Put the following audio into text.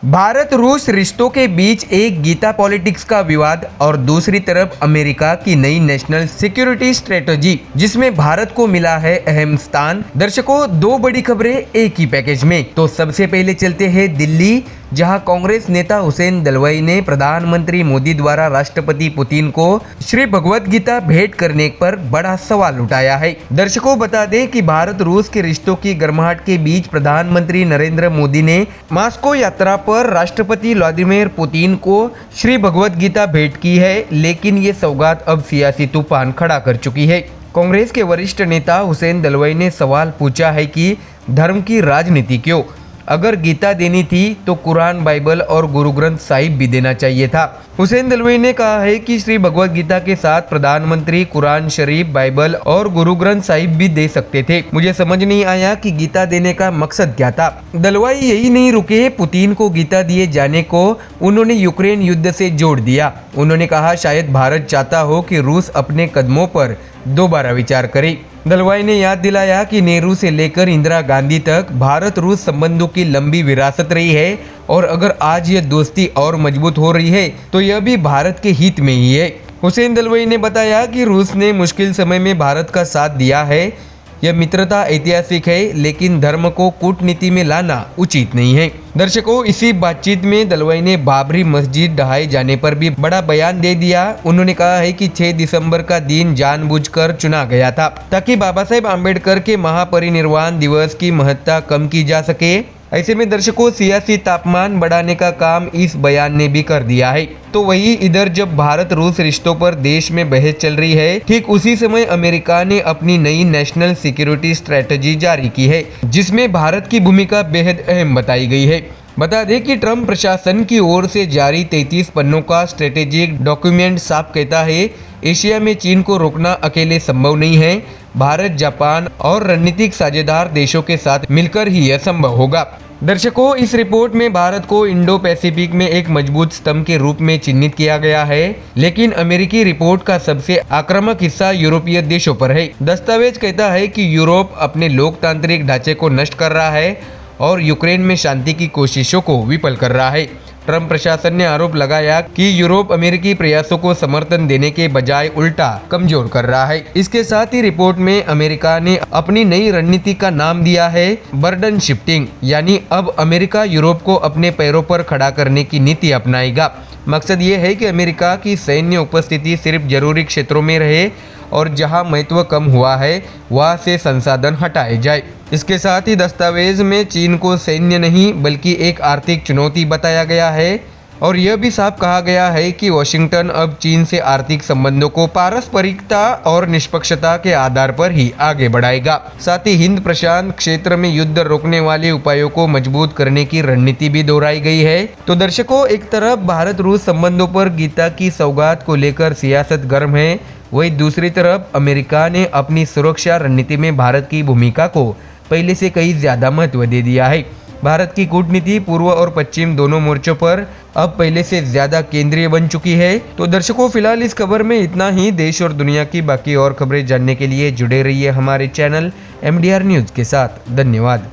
भारत रूस रिश्तों के बीच एक गीता पॉलिटिक्स का विवाद और दूसरी तरफ अमेरिका की नई नेशनल सिक्योरिटी स्ट्रेटजी जिसमें भारत को मिला है अहम स्थान। दर्शकों, दो बड़ी खबरें एक ही पैकेज में। तो सबसे पहले चलते हैं दिल्ली, जहां कांग्रेस नेता हुसैन दलवाई ने प्रधानमंत्री मोदी द्वारा राष्ट्रपति पुतिन को श्री भगवत गीता भेंट करने पर बड़ा सवाल उठाया है। दर्शकों, बता दें कि भारत रूस के रिश्तों की गर्माहट के बीच प्रधानमंत्री नरेंद्र मोदी ने मॉस्को यात्रा पर राष्ट्रपति व्लादिमीर पुतिन को श्री भगवत गीता भेंट की है, लेकिन ये सौगात अब सियासी तूफान खड़ा कर चुकी है। कांग्रेस के वरिष्ठ नेता हुसैन दलवाई ने सवाल पूछा है कि धर्म की राजनीति क्यों? अगर गीता देनी थी तो कुरान, बाइबल और गुरु ग्रंथ साहिब भी देना चाहिए था। हुसैन दलवाई ने कहा है कि श्री भगवत गीता के साथ प्रधानमंत्री कुरान शरीफ, बाइबल और गुरु ग्रंथ साहिब भी दे सकते थे। मुझे समझ नहीं आया कि गीता देने का मकसद क्या था। दलवाई यही नहीं रुके, पुतिन को गीता दिए जाने को उन्होंने यूक्रेन युद्ध से जोड़ दिया। उन्होंने कहा शायद भारत चाहता हो कि रूस अपने कदमों पर दोबारा विचार करे। दलवाई ने याद दिलाया कि नेहरू से लेकर इंदिरा गांधी तक भारत रूस संबंधों की लंबी विरासत रही है और अगर आज यह दोस्ती और मजबूत हो रही है तो यह भी भारत के हित में ही है। हुसैन दलवाई ने बताया कि रूस ने मुश्किल समय में भारत का साथ दिया है। यह मित्रता ऐतिहासिक है, लेकिन धर्म को कूटनीति में लाना उचित नहीं है। दर्शकों, इसी बातचीत में दलवाई ने बाबरी मस्जिद ढहाए जाने पर भी बड़ा बयान दे दिया। उन्होंने कहा है कि 6 दिसंबर का दिन जानबूझकर चुना गया था ताकि बाबा साहेब आम्बेडकर के महापरिनिर्वाण दिवस की महत्ता कम की जा सके। ऐसे में दर्शकों, सियासी तापमान बढ़ाने का काम इस बयान ने भी कर दिया है। तो वही इधर जब भारत रूस रिश्तों पर देश में बहस चल रही है, ठीक उसी समय अमेरिका ने अपनी नई नेशनल सिक्योरिटी स्ट्रेटजी जारी की है, जिसमें भारत की भूमिका बेहद अहम बताई गई है। बता दें कि ट्रंप प्रशासन की ओर से जारी 33 पन्नों का स्ट्रेटेजिक डॉक्यूमेंट साफ कहता है एशिया में चीन को रोकना अकेले संभव नहीं है। भारत, जापान और रणनीतिक साझेदार देशों के साथ मिलकर ही यह संभव होगा। दर्शकों, इस रिपोर्ट में भारत को इंडो पैसिफिक में एक मजबूत स्तंभ के रूप में चिन्हित किया गया है, लेकिन अमेरिकी रिपोर्ट का सबसे आक्रामक हिस्सा यूरोपीय देशों पर है। दस्तावेज कहता है कि यूरोप अपने लोकतांत्रिक ढांचे को नष्ट कर रहा है और यूक्रेन में शांति की कोशिशों को विफल कर रहा है। ट्रंप प्रशासन ने आरोप लगाया कि यूरोप अमेरिकी प्रयासों को समर्थन देने के बजाय उल्टा कमजोर कर रहा है। इसके साथ ही रिपोर्ट में अमेरिका ने अपनी नई रणनीति का नाम दिया है बर्डन शिफ्टिंग, यानी अब अमेरिका यूरोप को अपने पैरों पर खड़ा करने की नीति अपनाएगा। मकसद ये है कि अमेरिका की सैन्य उपस्थिति सिर्फ जरूरी क्षेत्रों में रहे और जहां महत्व कम हुआ है वहां से संसाधन हटाए जाए। इसके साथ ही दस्तावेज में चीन को सैन्य नहीं बल्कि एक आर्थिक चुनौती बताया गया है और यह भी साफ कहा गया है कि वॉशिंगटन अब चीन से आर्थिक संबंधों को पारस्परिकता और निष्पक्षता के आधार पर ही आगे बढ़ाएगा। साथ ही हिंद प्रशांत क्षेत्र में युद्ध रोकने वाले उपायों को मजबूत करने की रणनीति भी दोहराई गई है। तो दर्शकों, एक तरफ भारत रूस संबंधों पर गीता की सौगात को लेकर सियासत गर्म है, वहीं दूसरी तरफ अमेरिका ने अपनी सुरक्षा रणनीति में भारत की भूमिका को पहले से कहीं ज्यादा महत्व दे दिया है। भारत की कूटनीति पूर्व और पश्चिम दोनों मोर्चों पर अब पहले से ज्यादा केंद्रीय बन चुकी है। तो दर्शकों, फिलहाल इस खबर में इतना ही। देश और दुनिया की बाकी और खबरें जानने के लिए जुड़े रहिए हमारे चैनल MDR न्यूज के साथ। धन्यवाद।